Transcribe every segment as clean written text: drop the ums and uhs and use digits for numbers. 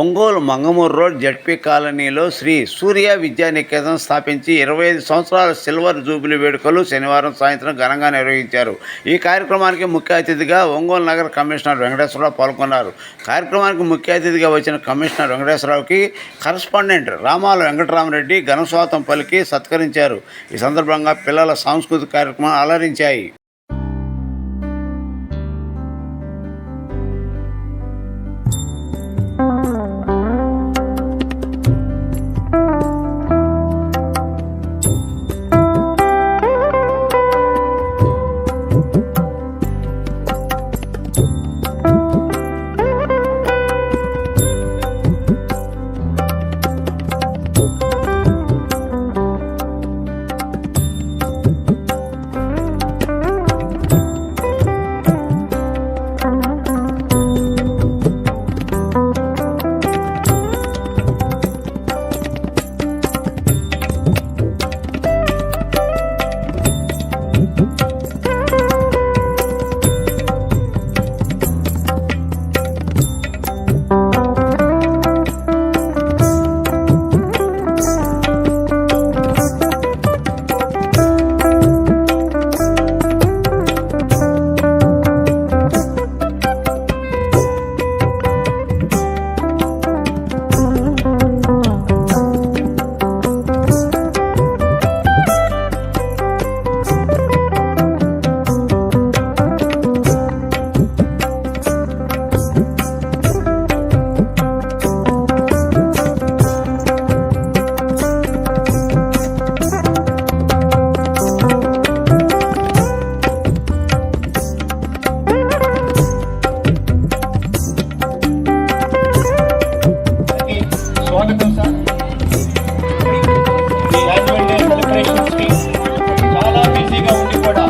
Ongole Mangamuru road ZP కాలనీలో శ్రీ సూర్య విద్యానికేతన్ స్థాపించి 25 సంవత్సరాల సిల్వర్ జూబిలీ వేడుకలు శనివారం సాయంత్రం ఘనంగా నిర్వహించారు. ఈ కార్యక్రమానికి ముఖ్య అతిథిగా ఒంగోలు నగర కమిషనర్ వెంకటేశ్వరరావు పాల్గొన్నారు. కార్యక్రమానికి ముఖ్య అతిథిగా వచ్చిన కమిషనర్ వెంకటేశ్వరరావుకి కరస్పాండెంట్ రామాల వెంకటరామరెడ్డి ఘనస్వాగతం పలికి సత్కరించారు. ఈ సందర్భంగా పిల్లల సాంస్కృతిక కార్యక్రమాలు అలరించాయి. చాలా బిజీగా ఉండి కూడా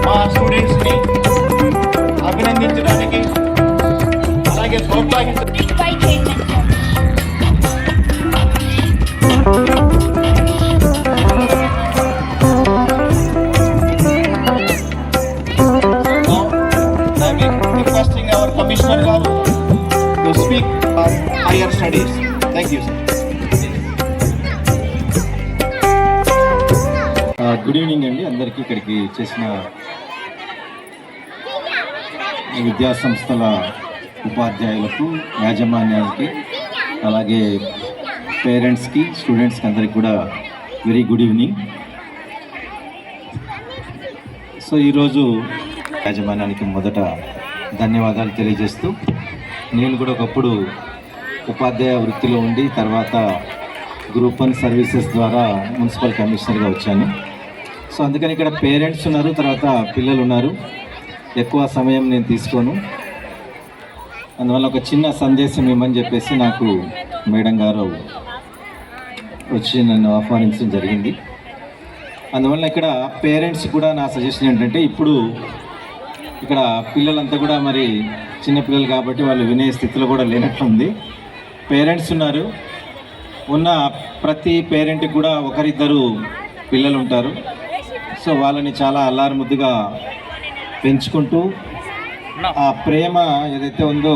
మా స్టూడెంట్స్ని అభినందించడానికి అలాగే ప్రోత్సహించడానికి రిక్వెస్టింగ్ అవర్ కమిషనర్ గారు to speak on higher studies. Thank you sir. Good evening అండి అందరికీ. ఇక్కడికి చేసిన విద్యా సంస్థల ఉపాధ్యాయులకు, యాజమాన్యాలకి, అలాగే పేరెంట్స్కి, స్టూడెంట్స్కి అందరికీ కూడా వెరీ గుడ్ ఈవినింగ్. సో ఈరోజు యాజమాన్యానికి మొదట ధన్యవాదాలు తెలియజేస్తూ, నేను కూడా ఒకప్పుడు ఉపాధ్యాయ వృత్తిలో ఉండి తర్వాత గ్రూప్ 1 సర్వీసెస్ ద్వారా మున్సిపల్ కమిషనర్గా వచ్చాను. సో అందుకని ఇక్కడ పేరెంట్స్ ఉన్నారు, తర్వాత పిల్లలు ఉన్నారు. ఎక్కువ సమయం నేను తీసుకోను. అందువల్ల ఒక చిన్న సందేశం ఇవ్వమని చెప్పేసి నాకు మేడం గారు వచ్చి నన్ను ఆహ్వానించడం జరిగింది. అందువల్ల ఇక్కడ పేరెంట్స్ కూడా నా సజెషన్ ఏంటంటే, ఇప్పుడు ఇక్కడ పిల్లలంతా కూడా మరి చిన్నపిల్లలు కాబట్టి వాళ్ళు వినే స్థితిలో కూడా లేనట్లుంది. పేరెంట్స్ ఉన్నారు. ఉన్న ప్రతి పేరెంట్కి కూడా ఒకరిద్దరు పిల్లలు ఉంటారు. సో వాళ్ళని చాలా అల్లారుముద్దుగా పెంచుకుంటూ ఆ ప్రేమ ఏదైతే ఉందో,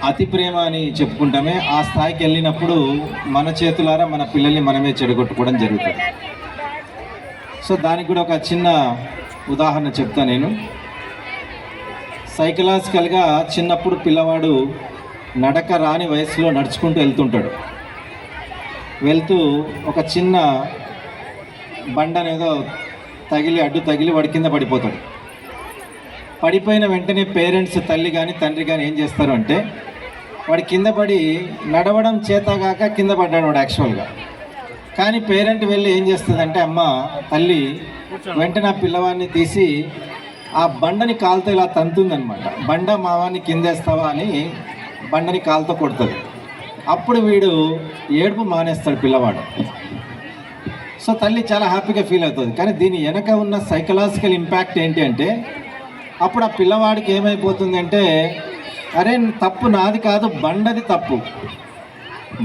అతి ప్రేమ అని చెప్పుకుంటామే, ఆ స్థాయికి వెళ్ళినప్పుడు మన చేతులారా మన పిల్లల్ని మనమే చెడగొట్టుకోవడం జరుగుతుంది. సో దానికి కూడా ఒక చిన్న ఉదాహరణ చెప్తా నేను. సైకలాజికల్గా చిన్నప్పుడు పిల్లవాడు నడక రాని వయసులో నడుచుకుంటూ వెళ్తుంటాడు. వెళ్తూ ఒక చిన్న బండనేదో అడ్డు తగిలి వాడి కింద పడిపోతాడు. పడిపోయిన వెంటనే పేరెంట్స్, తల్లి కానీ తండ్రి కానీ ఏం చేస్తారు అంటే, వాడి కింద పడి నడవడం చేతగాక కింద పడ్డాడు వాడు యాక్చువల్గా. కానీ పేరెంట్ వెళ్ళి ఏం చేస్తుందంటే, అమ్మ, తల్లి వెంటనే ఆ పిల్లవాడిని తీసి ఆ బండని కాలుతో ఇలా తంతుందనమాట. బండ మావాన్ని కిందేస్తావా అని బండని కాలుతో కొడుతుంది. అప్పుడు వీడు ఏడుపు మానేస్తాడు పిల్లవాడు. సో తల్లి చాలా హ్యాపీగా ఫీల్ అవుతుంది. కానీ దీని వెనక ఉన్న సైకలాజికల్ ఇంపాక్ట్ ఏంటి అంటే, అప్పుడు ఆ పిల్లవాడికి ఏమైపోతుంది అంటే, అరే తప్పు నాది కాదు, బండది తప్పు,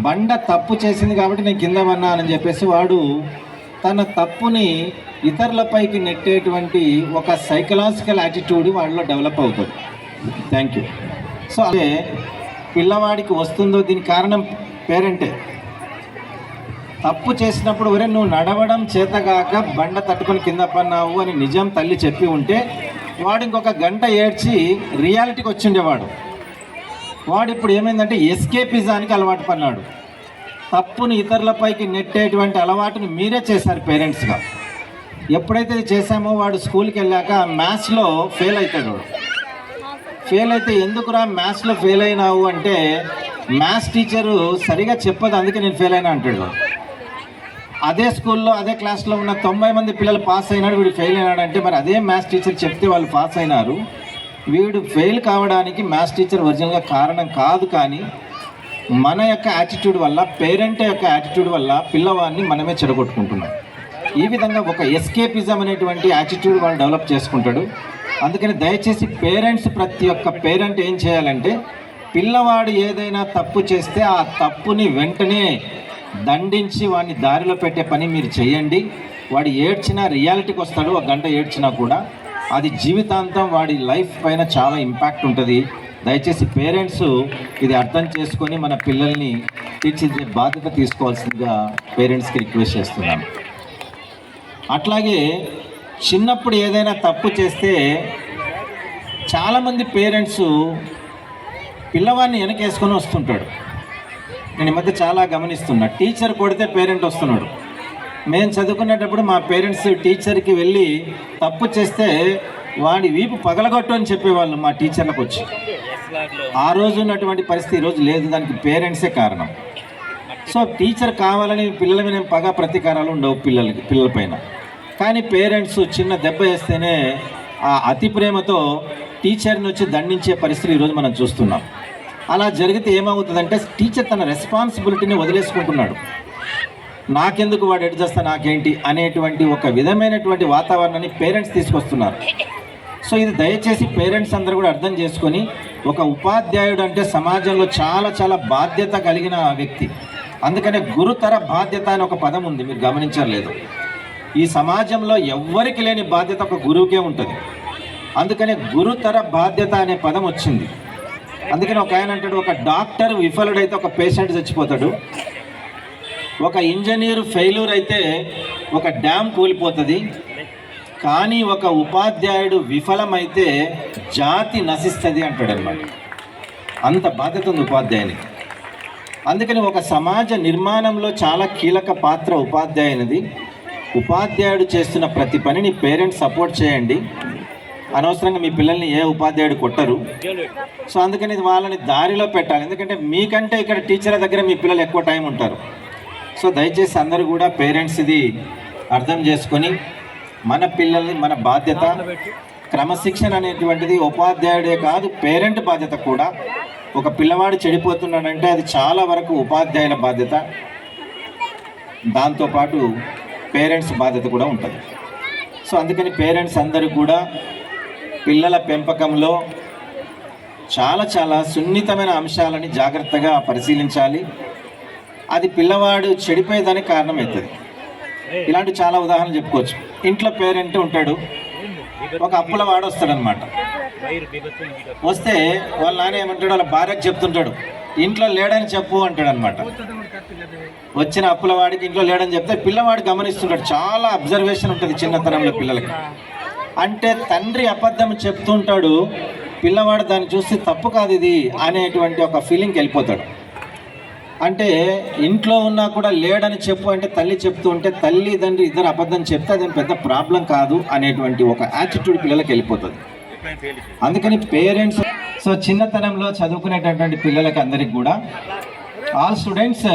బండ తప్పు చేసింది కాబట్టి నేను కింద పన్నానని చెప్పేసి వాడు తన తప్పుని ఇతరులపైకి నెట్టేటువంటి ఒక సైకలాజికల్ యాటిట్యూడ్ వాళ్ళలో డెవలప్ అవుతుంది. Thank you. సో అదే పిల్లవాడికి వస్తుందో దీనికి కారణం పేరెంటే. తప్పు చేసినప్పుడు ఒరే నువ్వు నడవడం చేతగాక బండ తట్టుకొని కింద పన్నావు అని నిజం తల్లి చెప్పి ఉంటే వాడు ఇంకొక గంట ఏడ్చి రియాలిటీకి వచ్చిండేవాడు. వాడు ఇప్పుడు ఏమైందంటే ఎస్కేపిజానికి అలవాటు పన్నాడు. తప్పుని ఇతరులపైకి నెట్టేటువంటి అలవాటుని మీరే చేశారు పేరెంట్స్గా. ఎప్పుడైతే చేశామో వాడు స్కూల్కి వెళ్ళాక మ్యాథ్స్లో ఫెయిల్ అవుతాడు. ఫెయిల్ అయితే ఎందుకురా మ్యాథ్స్లో ఫెయిల్ అయినావు అంటే మ్యాథ్స్ టీచరు సరిగా చెప్పదు అందుకే నేను ఫెయిల్ అయినా అంటాడు. అదే స్కూల్లో అదే క్లాస్లో ఉన్న 90 మంది పిల్లలు పాస్ అయినాడు, వీడు ఫెయిల్ అయినాడు అంటే మరి అదే మ్యాథ్స్ టీచర్ చెప్తే వాళ్ళు పాస్ అయినారు. వీడు ఫెయిల్ కావడానికి మ్యాథ్స్ టీచర్ ఒరిజినల్గా కారణం కాదు, కానీ మన యొక్క యాటిట్యూడ్ వల్ల, పేరెంట్ యొక్క యాటిట్యూడ్ వల్ల పిల్లవాడిని మనమే చెడగొట్టుకుంటున్నాం. ఈ విధంగా ఒక ఎస్కేపిజం అనేటువంటి యాటిట్యూడ్ వాడు డెవలప్ చేసుకుంటాడు. అందుకని దయచేసి పేరెంట్స్, ప్రతి ఒక్క పేరెంట్ ఏం చేయాలంటే పిల్లవాడు ఏదైనా తప్పు చేస్తే ఆ తప్పుని వెంటనే దండించి వాడిని దారిలో పెట్టే పని మీరు చేయండి. వాడు ఏడ్చినా రియాలిటీకి వస్తాడు, ఒక గంట ఏడ్చినా కూడా అది జీవితాంతం వాడి లైఫ్ పైన చాలా ఇంపాక్ట్ ఉంటుంది. దయచేసి పేరెంట్స్ ఇది అర్థం చేసుకొని మన పిల్లల్ని తీర్చిదిద్దే బాధ్యత తీసుకోవాల్సిందిగా పేరెంట్స్కి రిక్వెస్ట్ చేస్తున్నాను. అట్లాగే చిన్నప్పుడు ఏదైనా తప్పు చేస్తే చాలామంది పేరెంట్స్ పిల్లవాడిని వెనకేసుకొని వస్తుంటాడు. నేను ఈ మధ్య చాలా గమనిస్తున్నా. టీచర్ కొడితే పేరెంట్ వస్తున్నాడు. మేము చదువుకునేటప్పుడు మా పేరెంట్స్ టీచర్కి వెళ్ళి తప్పు చేస్తే వాడి వీపు పగలగొట్టు అని చెప్పేవాళ్ళు మా టీచర్లకు వచ్చి. ఆ రోజు ఉన్నటువంటి పరిస్థితి ఈరోజు లేదు. దానికి పేరెంట్సే కారణం. సో టీచర్ కావాలని పిల్లల మీద పగ ప్రతీకారాలు ఉండవు పిల్లల పైన. కానీ పేరెంట్స్ చిన్న దెబ్బ వేస్తేనే ఆ అతి ప్రేమతో టీచర్ని వచ్చి దండించే పరిస్థితి ఈరోజు మనం చూస్తున్నాం. అలా జరిగితే ఏమవుతుందంటే టీచర్ తన రెస్పాన్సిబిలిటీని వదిలేసుకుంటున్నాడు. నాకెందుకు వాడు ఎటు చేస్తా నాకేంటి అనేటువంటి ఒక విధమైనటువంటి వాతావరణాన్ని పేరెంట్స్ తీసుకొస్తున్నారు. సో ఇది దయచేసి పేరెంట్స్ అందరూ కూడా అర్థం చేసుకొని, ఒక ఉపాధ్యాయుడు అంటే సమాజంలో చాలా చాలా బాధ్యత కలిగిన వ్యక్తి. అందుకనే గురుతర బాధ్యత అని ఒక పదం ఉంది, మీరు గమనించలేదు. ఈ సమాజంలో ఎవ్వరికి లేని బాధ్యత ఒక గురువుకే ఉంటుంది. అందుకనే గురుతర బాధ్యత అనే పదం వచ్చింది. అందుకని ఒక ఆయన అంటాడు, ఒక డాక్టర్ విఫలుడైతే ఒక పేషెంట్ చచ్చిపోతాడు, ఒక ఇంజనీర్ ఫెయిల్యూర్ అయితే ఒక డ్యామ్ కూలిపోతుంది, కానీ ఒక ఉపాధ్యాయుడు విఫలమైతే జాతి నశిస్తుంది అంటాడు అన్నమాట. అంత బాధ్యత ఉంది ఉపాధ్యాయునికి. అందుకని ఒక సమాజ నిర్మాణంలో చాలా కీలక పాత్ర ఉపాధ్యాయునిది. ఉపాధ్యాయుడు చేస్తున్న ప్రతి పనిని పేరెంట్స్ సపోర్ట్ చేయండి. అనవసరంగా మీ పిల్లల్ని ఏ ఉపాధ్యాయుడు కొట్టరు. సో అందుకని వాళ్ళని దారిలో పెట్టాలి. ఎందుకంటే మీకంటే ఇక్కడ టీచర్ల దగ్గర మీ పిల్లలు ఎక్కువ టైం ఉంటారు. సో దయచేసి అందరూ కూడా పేరెంట్స్ ఇది అర్థం చేసుకొని మన పిల్లల్ని, మన బాధ్యత, క్రమశిక్షణ అనేటువంటిది ఉపాధ్యాయుడే కాదు పేరెంట్ బాధ్యత కూడా. ఒక పిల్లవాడు చెడిపోతున్నాడంటే అది చాలా వరకు ఉపాధ్యాయుల బాధ్యత, దాంతోపాటు పేరెంట్స్ బాధ్యత కూడా ఉంటుంది. సో అందుకని పేరెంట్స్ అందరూ కూడా పిల్లల పెంపకంలో చాలా చాలా సున్నితమైన అంశాలని జాగ్రత్తగా పరిశీలించాలి. అది పిల్లవాడు చెడిపోయేదానికి కారణమవుతుంది. ఇలాంటి చాలా ఉదాహరణలు చెప్పుకోవచ్చు. ఇంట్లో పేరెంట్ ఉంటాడు, ఒక అప్పుల వాడు వస్తాడనమాట. వస్తే వాళ్ళ నాన్న ఏమంటాడు, వాళ్ళ భార్యకు చెప్తుంటాడు, ఇంట్లో లేడని చెప్పు అంటాడు అనమాట. వచ్చిన అప్పుల వాడికి ఇంట్లో లేడని చెప్తే పిల్లవాడు గమనిస్తుంటాడు. చాలా అబ్జర్వేషన్ ఉంటుంది చిన్నతనంలో పిల్లలకి. అంటే తండ్రి అబద్ధం చెప్తుంటాడు, పిల్లవాడు దాన్ని చూస్తే తప్పు కాదు ఇది అనేటువంటి ఒక ఫీలింగ్కి వెళ్ళిపోతాడు. అంటే ఇంట్లో ఉన్నా కూడా లేడని చెప్పు అంటే తల్లి చెప్తూ ఉంటే తల్లి తండ్రి ఇద్దరు అబద్ధం చెప్తే అదేం పెద్ద ప్రాబ్లం కాదు అనేటువంటి ఒక యాటిట్యూడ్ పిల్లలకి వెళ్ళిపోతుంది. అందుకని పేరెంట్స్, సో చిన్నతనంలో చదువుకునేటటువంటి పిల్లలకి అందరికి కూడా, ఆల్ స్టూడెంట్స్,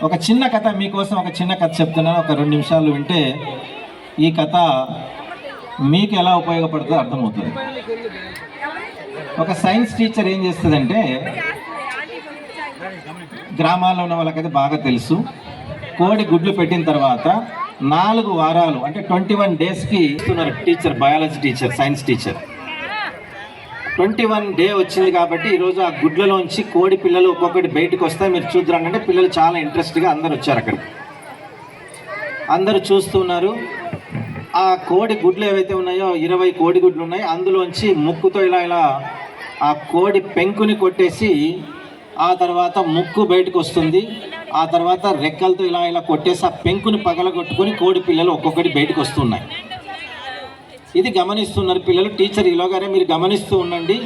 ఒక చిన్న కథ మీకోసం, ఒక చిన్న కథ చెప్తున్నాను. ఒక 2 నిమిషాలు వింటే ఈ కథ మీకు ఎలా ఉపయోగపడుతుందో అర్థమవుతుంది. ఒక సైన్స్ టీచర్ ఏం చేస్తుందంటే, గ్రామాల్లో ఉన్న వాళ్ళకైతే బాగా తెలుసు, కోడి గుడ్లు పెట్టిన తర్వాత 4 వారాలు అంటే 21 డేస్కి ఇస్తున్నారు teacher, biology teacher, science teacher. 21 day వచ్చింది కాబట్టి ఈరోజు ఆ గుడ్లలోంచి కోడి పిల్లలు ఒక్కొక్కటి బయటకు వస్తాయి, మీరు చూద్దారంటే పిల్లలు చాలా ఇంట్రెస్ట్గా అందరు వచ్చారు అక్కడికి. అందరూ చూస్తున్నారు. ఆ కోడి గుడ్లు ఏవైతే ఉన్నాయో 20 కోడి గుడ్లు ఉన్నాయి. అందులోంచి ముక్కుతో ఇలా ఇలా ఆ కోడి పెంకుని కొట్టేసి ఆ తర్వాత ముక్కు బయటకు వస్తుంది, ఆ తర్వాత రెక్కలతో ఇలా ఇలా కొట్టేసి ఆ పెంకుని పగలగొట్టుకొని కోడి పిల్లలు ఒక్కొక్కటి బయటకు వస్తున్నాయి. ఇది గమనిస్తున్నారు పిల్లలు. టీచర్ ఈలోగానే మీరు గమనిస్తూ ఉండండి,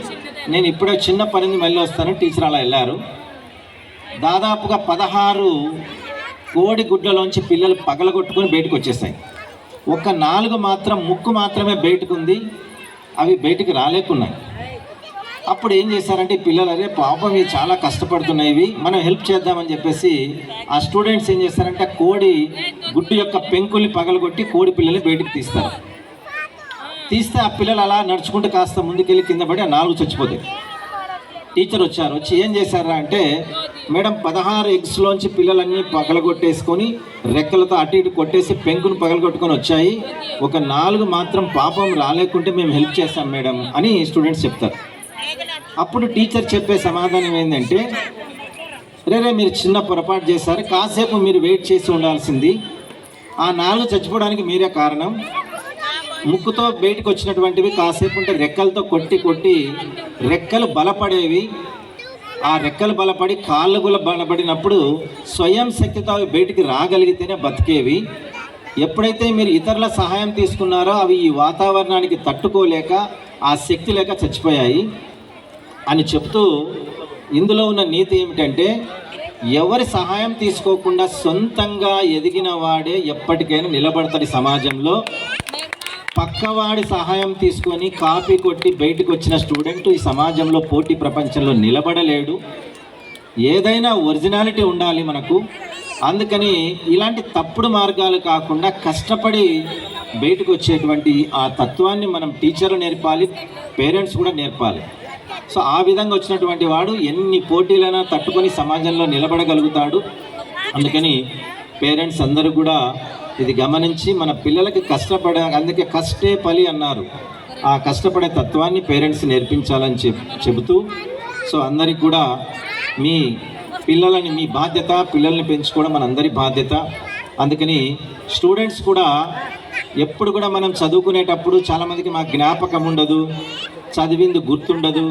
నేను ఇప్పుడే చిన్న పనిని మళ్ళీ వస్తాను. టీచర్ అలా వెళ్ళారు. దాదాపుగా 16 కోడి గుడ్లలోంచి పిల్లలు పగలగొట్టుకొని బయటకు వచ్చేసాయి. ఒక 4 మాత్రం ముక్కు మాత్రమే బయటకు ఉంది, అవి బయటికి రాలేకున్నాయి. అప్పుడు ఏం చేశారంటే పిల్లలు, అరే పాపం ఇవి చాలా కష్టపడుతున్నాయి, మనం హెల్ప్ చేద్దామని చెప్పేసి ఆ స్టూడెంట్స్ ఏం చేస్తారంటే కోడి గుడ్డు యొక్క పెంకుల్ని పగలగొట్టి కోడి పిల్లల్ని బయటికి తీస్తారు. తీస్తే ఆ పిల్లలు అలా నడుచుకుంటూ కాస్త ముందుకెళ్ళి కింద పడి ఆ 4 చచ్చిపోతాయి. టీచర్ వచ్చి ఏం చేశారా అంటే, మేడం 16 ఎగ్స్లోంచి పిల్లలన్నీ పగలగొట్టేసుకొని రెక్కలతో అటు ఇటు కొట్టేసి పెంకును పగలగొట్టుకొని వచ్చాయి, ఒక 4 మాత్రం పాపం రాలేకుంటే మేము హెల్ప్ చేస్తాం మేడం అని స్టూడెంట్స్ చెప్తారు. అప్పుడు టీచర్ చెప్పే సమాధానం ఏంటంటే, రే మీరు చిన్న పొరపాటు చేశారు, కాసేపు మీరు వెయిట్ చేసి ఉండాల్సింది, ఆ 4 చచ్చిపోవడానికి మీరే కారణం. ముక్కుతో బయటకు వచ్చినటువంటివి కాసేపు ఉంటే రెక్కలతో కొట్టి రెక్కలు బలపడేవి, ఆ రెక్కలు బలపడి కాళ్ళు కూడా బలపడినప్పుడు స్వయం శక్తితో అవి బయటికి రాగలిగితేనే బతికేవి. ఎప్పుడైతే మీరు ఇతరుల సహాయం తీసుకున్నారో అవి ఈ వాతావరణానికి తట్టుకోలేక ఆ శక్తి లేక చచ్చిపోయాయి అని చెప్తూ, ఇందులో ఉన్న నీతి ఏమిటంటే, ఎవరి సహాయం తీసుకోకుండా సొంతంగా ఎదిగిన వాడే ఎప్పటికైనా నిలబడతాడు సమాజంలో. పక్కవాడి సహాయం తీసుకొని కాపీ కొట్టి బయటకు వచ్చిన స్టూడెంట్ ఈ సమాజంలో పోటీ ప్రపంచంలో నిలబడలేడు. ఏదైనా ఒరిజినాలిటీ ఉండాలి మనకు. అందుకని ఇలాంటి తప్పుడు మార్గాలు కాకుండా కష్టపడి బయటకు వచ్చేటువంటి ఆ తత్వాన్ని మనం టీచర్లు నేర్పాలి, పేరెంట్స్ కూడా నేర్పాలి. సో ఆ విధంగా వచ్చినటువంటి వాడు ఎన్ని పోటీలైనా తట్టుకొని సమాజంలో నిలబడగలుగుతాడు. అందుకని పేరెంట్స్ అందరూ కూడా ఇది గమనించి మన పిల్లలకి అందుకే కష్టే ఫలి అన్నారు, ఆ కష్టపడే తత్వాన్ని పేరెంట్స్ నేర్పించాలని చెబుతూ, సో అందరికి కూడా మీ పిల్లలని, మీ బాధ్యత, పిల్లల్ని పెంచుకోవడం మనందరి బాధ్యత. అందుకని స్టూడెంట్స్ కూడా ఎప్పుడు కూడా మనం చదువుకునేటప్పుడు చాలామందికి మా జ్ఞాపకం ఉండదు, చదివింది గుర్తుండదు,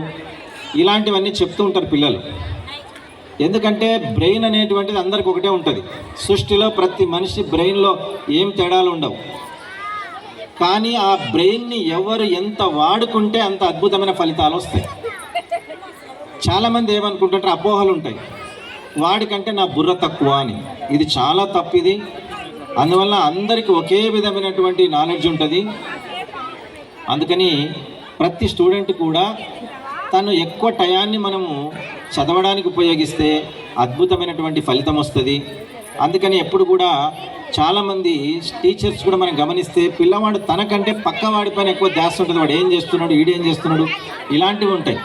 ఇలాంటివన్నీ చెప్తూ ఉంటారు పిల్లలు. ఎందుకంటే బ్రెయిన్ అనేటువంటిది అందరికి ఒకటే ఉంటుంది. సృష్టిలో ప్రతి మనిషి బ్రెయిన్లో ఏం తేడాలు ఉండవు. కానీ ఆ బ్రెయిన్ని ఎవరు ఎంత వాడుకుంటే అంత అద్భుతమైన ఫలితాలు వస్తాయి. చాలామంది ఏమనుకుంటుంటారు, అపోహలు ఉంటాయి, వాడికంటే నా బుర్ర తక్కువ అని. ఇది చాలా తప్పు. ఇది అందువల్ల అందరికీ ఒకే విధమైనటువంటి నాలెడ్జ్ ఉంటుంది. అందుకని ప్రతి స్టూడెంట్ కూడా తను ఎక్కువ టయాన్ని మనము చదవడానికి ఉపయోగిస్తే అద్భుతమైనటువంటి ఫలితం వస్తుంది. అందుకని ఎప్పుడు కూడా చాలామంది టీచర్స్ కూడా మనం గమనిస్తే పిల్లవాడు తనకంటే పక్కవాడి పైన ఎక్కువ ధ్యాస ఉంటుంది. వాడు ఏం చేస్తున్నాడు, వీడేం చేస్తున్నాడు, ఇలాంటివి ఉంటాయి.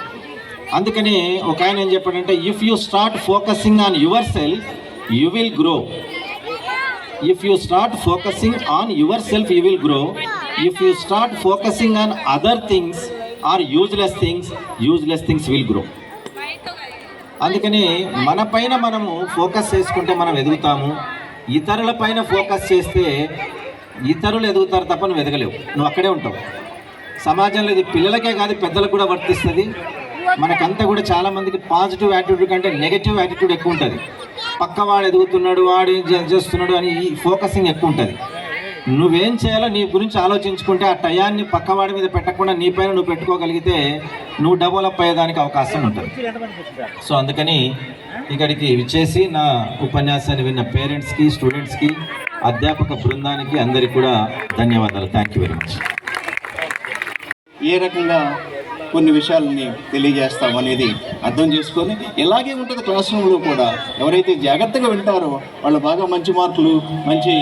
అందుకని ఒక ఆయన ఏం చెప్పాడంటే, if you start focusing on yourself you will grow. If you start focusing on yourself you will grow. If you start focusing on other things or useless things will grow. అందుకని మన పైన మనము focus చేసుకుంటే మనం ఎదుగుతాము. ఇతరుల పైన focus చేస్తే ఇతరులు ఎదుగుతారు తప్ప నువ్వు ఎదగలేవు, నువ్వు అక్కడే ఉంటావు. సమాజంలో ఇది పిల్లలకే కాదు పెద్దలకు కూడా వర్తిస్తుంది. మనకంతా కూడా చాలామందికి పాజిటివ్ యాటిట్యూడ్ కంటే నెగటివ్ యాటిట్యూడ్ ఎక్కువ ఉంటుంది. పక్కవాడు ఎదుగుతున్నాడు, వాడు చేస్తున్నాడు అని ఈ ఫోకసింగ్ ఎక్కువ ఉంటుంది. నువ్వేం చేయాలో నీ గురించి ఆలోచించుకుంటే ఆ టయాన్ని పక్కవాడి మీద పెట్టకుండా నీ పైన నువ్వు పెట్టుకోగలిగితే నువ్వు డెవలప్ అయ్యేదానికి అవకాశం ఉంటుంది. సో అందుకని ఇక్కడికి విచ్చేసి నా ఉపన్యాసాన్ని విన్న పేరెంట్స్కి, స్టూడెంట్స్కి, అధ్యాపక బృందానికి అందరికీ కూడా ధన్యవాదాలు. Thank you very much. ఏ రకంగా కొన్ని విషయాలని తెలియజేస్తాం అనేది అర్థం చేసుకొని, ఇలాగే ఉంటుంది క్లాస్ రూమ్లో కూడా. ఎవరైతే జాగ్రత్తగా వింటారో వాళ్ళు బాగా మంచి మార్కులు, మంచి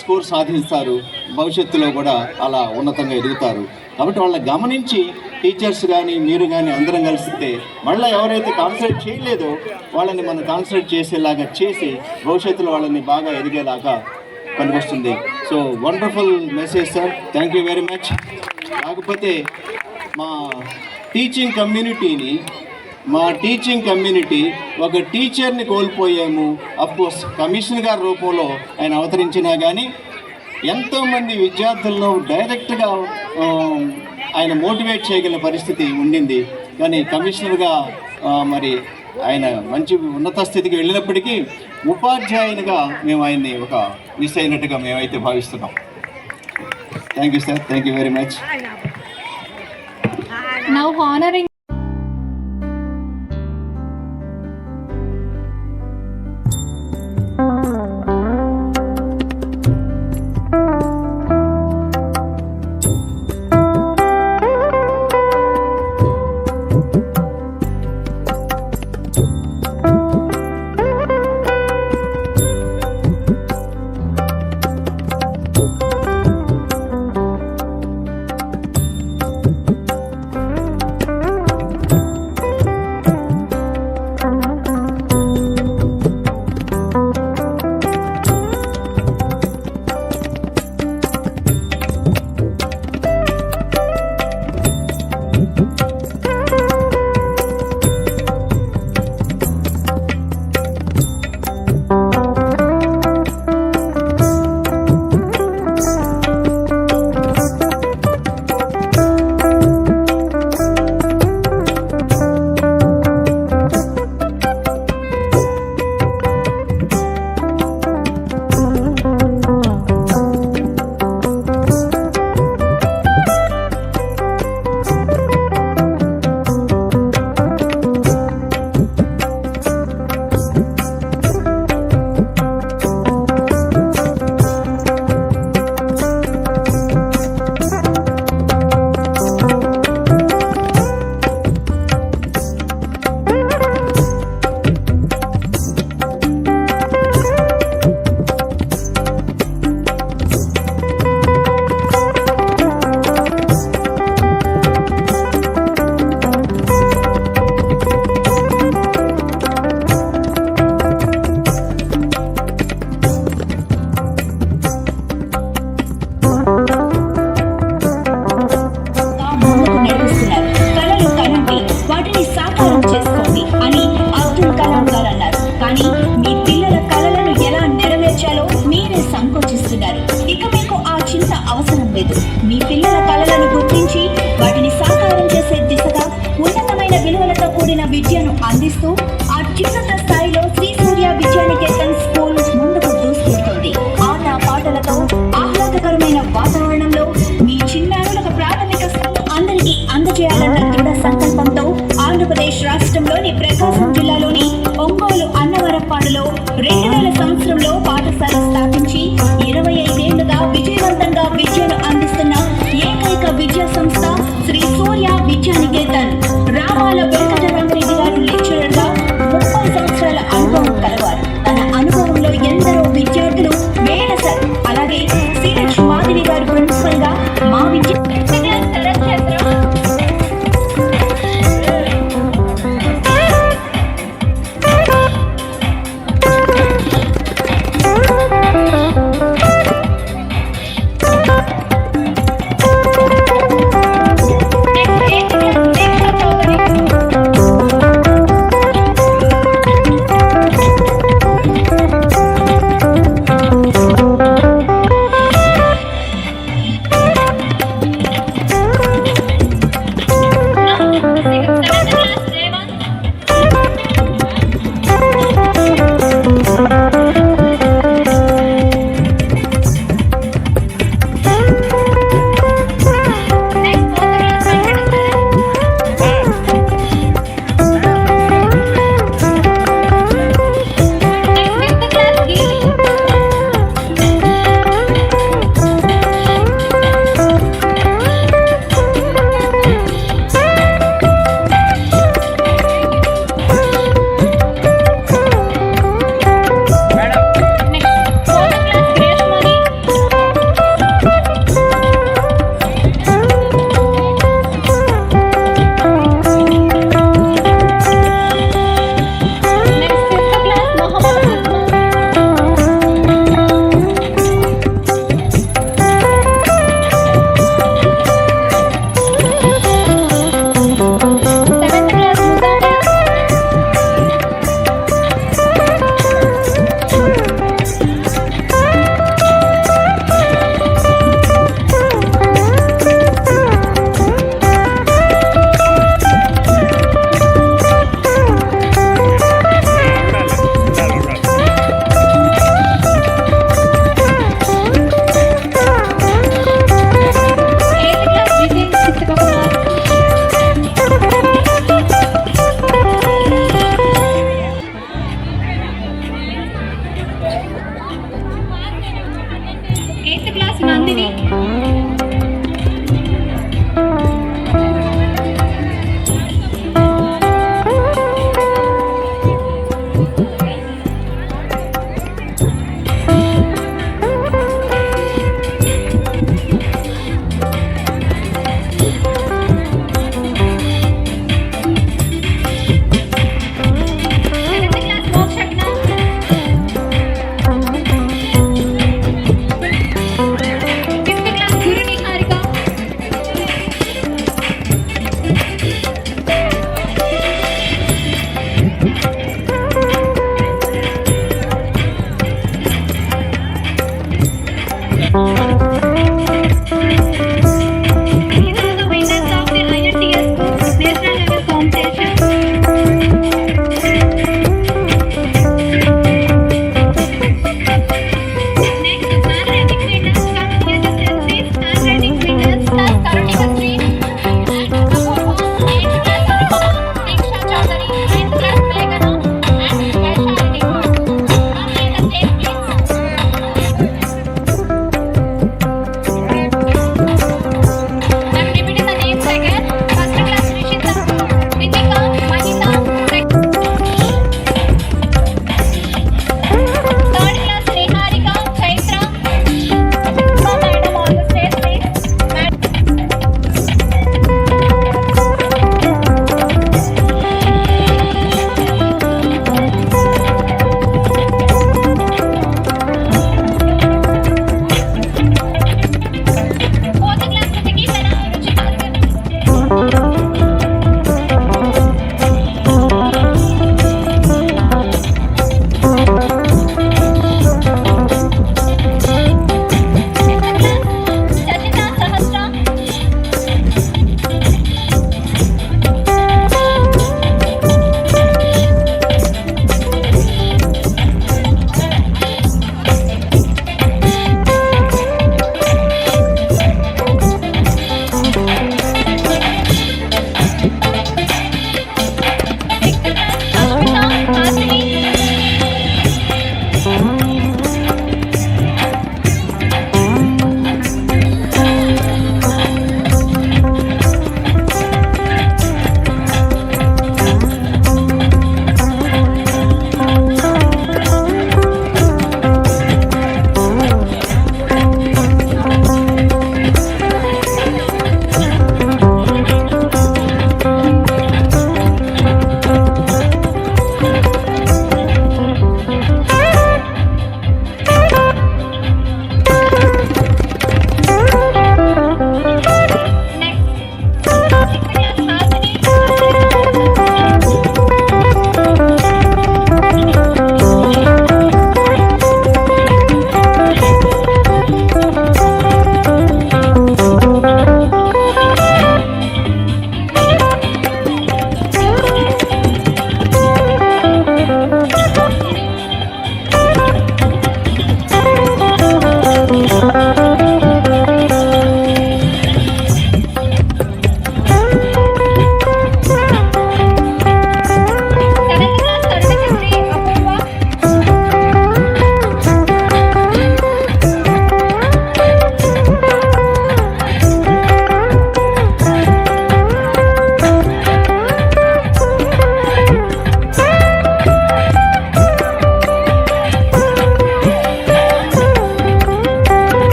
స్కోర్ సాధిస్తారు, భవిష్యత్తులో కూడా అలా ఉన్నతంగా ఎదుగుతారు. కాబట్టి వాళ్ళని గమనించి టీచర్స్ కానీ మీరు కానీ అందరం కలిస్తే మళ్ళీ ఎవరైతే కాన్సన్ట్రేట్ చేయలేదో వాళ్ళని మనం కాన్సన్ట్రేట్ చేసేలాగా చేసి భవిష్యత్తులో వాళ్ళని బాగా ఎదిగేలాగా పనికొస్తుంది. So wonderful message sir, thank you very much. కాకపోతే మా టీచింగ్ కమ్యూనిటీ ఒక టీచర్ని కోల్పోయాము. అఫ్కోర్స్ కమిషనర్ గారి రూపంలో ఆయన అవతరించినా కానీ ఎంతోమంది విద్యార్థులను డైరెక్ట్గా ఆయన మోటివేట్ చేయగల పరిస్థితి ఉండింది. కానీ కమిషనర్గా మరి ఆయన మంచి ఉన్నత స్థితికి వెళ్ళినప్పటికీ ఉపాధ్యాయునిగా మేము ఆయన్ని ఒక మిస్ అయినట్టుగా మేమైతే భావిస్తున్నాం. Thank you sir, thank you very much. Now honoring ఇది? Seventh class Mokshagna. Fifth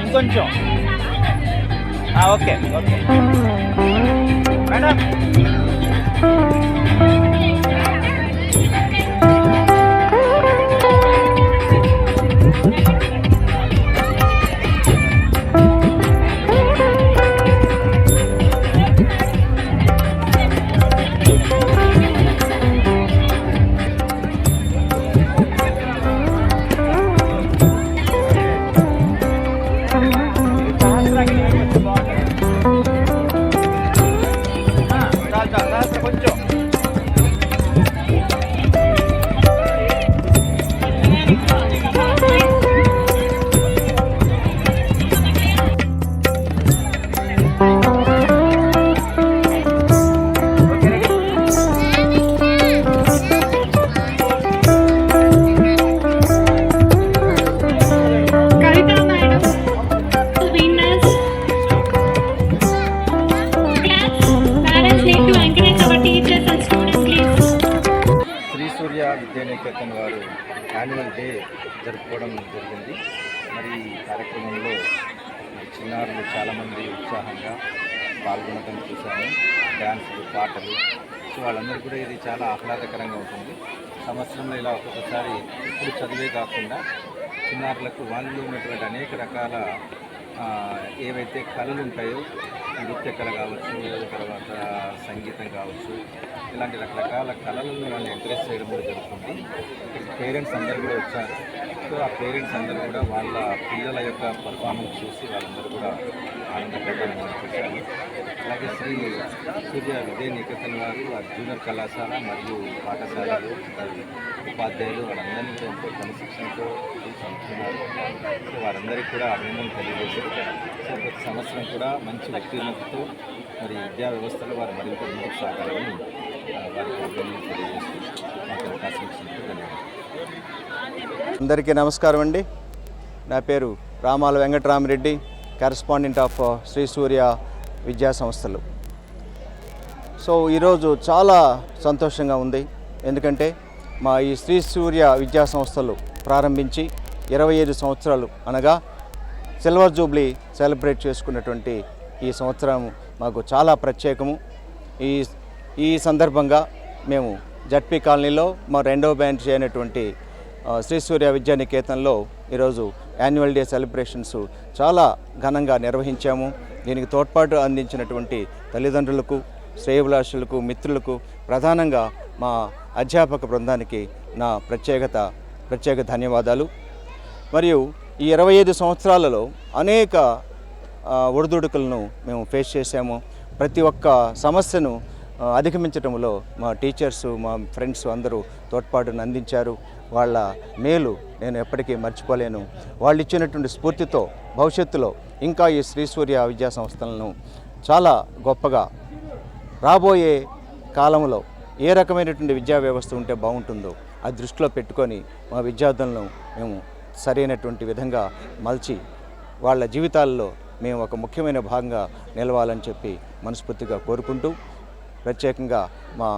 ఇంకొంచెం ఓకే ఓకే మేడం. కొంచెం Kavita madam, winners. Class, parents need to encourage our teachers and students, please. Shri Surya Vidyaniketan వారు యాన్యువల్ డే జరుపుకోవడం జరిగింది. మరి ఈ కార్యక్రమంలో చిన్నారులు చాలామంది ఉత్సాహంగా పాల్గొనడం చూశాము. డ్యాన్సులు, పాటలు, సో వాళ్ళందరూ కూడా ఇది చాలా ఆహ్లాదకరంగా ఉంటుంది. సంవత్సరంలో ఇలా ఒక్కొక్కసారి ఇప్పుడు చదివే కాకుండా చిన్నారులకు వాళ్ళు ఉన్నటువంటి అనేక రకాల ఏవైతే కళలు ఉంటాయో, నృత్య కళ కావచ్చు, తర్వాత సంగీతం కావచ్చు, ఇలాంటి రకరకాల కళలను వాళ్ళు ఎంకరేజ్ చేయడం కూడా జరుగుతుంది. పేరెంట్స్ అందరూ కూడా వచ్చారు. సో ఆ పేరెంట్స్ అందరూ కూడా వాళ్ళ పిల్లల యొక్క పర్ఫార్మెన్స్ చూసి వాళ్ళందరూ కూడా ఆనందపడడం చూశారు. అలాగే శ్రీ సూర్య విద్యానికేతన్ వారు ఆ జూనియర్ కళాశాల మరియు పాఠశాలలు ఉపాధ్యాయులు వాళ్ళందరినీ కూడా ఎంతో క్రమశిక్షణతో చదువుతున్నారు. సో వారందరికీ కూడా అభినందనలు తెలియజేశారు. సో ప్రతి సంవత్సరం కూడా మంచి వ్యక్తిత్వంతో మరి విద్యా వ్యవస్థలో వారు మరింత ముందుకు సాగాలని వారికి అభినందనలు తెలియజేస్తూ మాకు అవకాశం ఇచ్చినందుకు ధన్యవాదాలు. అందరికీ నమస్కారం అండి. నా పేరు రామాల వెంకటరామరెడ్డి, కరెస్పాండెంట్ ఆఫ్ శ్రీ సూర్య విద్యా సంస్థలు. సో ఈరోజు చాలా సంతోషంగా ఉంది. ఎందుకంటే మా ఈ శ్రీ సూర్య విద్యా సంస్థలు ప్రారంభించి 25 సంవత్సరాలు అనగా సిల్వర్ జూబ్లీ సెలబ్రేట్ చేసుకున్నటువంటి ఈ సంవత్సరం మాకు చాలా ప్రత్యేకము. ఈ సందర్భంగా మేము జడ్పీ కాలనీలో మా రెండవ బ్రాంచ్ అయినటువంటి శ్రీ సూర్య విద్యానికేతన్లో ఈరోజు యాన్యువల్ డే సెలబ్రేషన్స్ చాలా ఘనంగా నిర్వహించాము. దీనికి తోడ్పాటు అందించినటువంటి తల్లిదండ్రులకు, శ్రేయోభిలాషులకు, మిత్రులకు, ప్రధానంగా మా అధ్యాపక బృందానికి నా ప్రత్యేక ధన్యవాదాలు. మరియు ఈ 25 సంవత్సరాలలో అనేక ఒడిదుడుకులను మేము ఫేస్ చేశాము. ప్రతి ఒక్క సమస్యను అధిగమించడంలో మా టీచర్సు, మా ఫ్రెండ్స్ అందరూ తోడ్పాటును అందించారు. వాళ్ళ మేలు నేను ఎప్పటికీ మర్చిపోలేను. వాళ్ళు ఇచ్చినటువంటి స్ఫూర్తితో భవిష్యత్తులో ఇంకా ఈ శ్రీ సూర్య విద్యా సంస్థలను చాలా గొప్పగా రాబోయే కాలంలో ఏ రకమైనటువంటి విద్యా వ్యవస్థ ఉంటే బాగుంటుందో అది దృష్టిలో పెట్టుకొని మా విద్యార్థులను మేము సరైనటువంటి విధంగా మలిచి వాళ్ళ జీవితాల్లో మేము ఒక ముఖ్యమైన భాగంగా నిలవాలని చెప్పి మనస్ఫూర్తిగా కోరుకుంటూ ప్రత్యేకంగా మా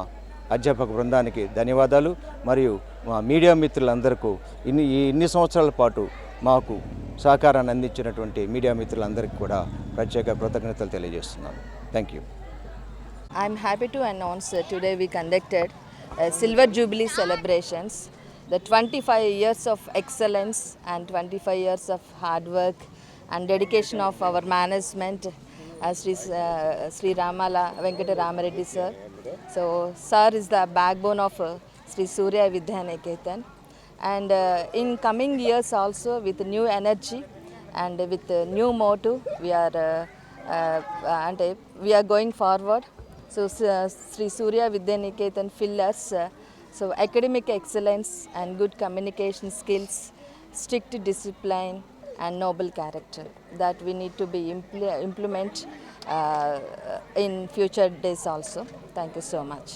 అధ్యాపక బృందానికి ధన్యవాదాలు. మరియు మా మీడియా మిత్రులందరికీ ఇన్ని సంవత్సరాల పాటు మాకు సహకారాన్ని అందించినటువంటి మీడియా మిత్రులందరికీ కూడా ప్రత్యేక కృతజ్ఞతలు తెలియజేస్తున్నాను. Thank you. I'm happy to announce today we conducted Silver Jubilee celebrations. The 25 years of excellence and 25 years of hard work and dedication of our management, Sri Ramala Venkata Ramareddy sir. So sir is the backbone of Sri Surya Vidyaniketan, and in coming years also with new energy and with new motto we are going forward. So Sri Surya Vidyaniketan fill us so academic excellence and good communication skills, strict discipline and noble character that we need to be implement in future days also. Thank you so much.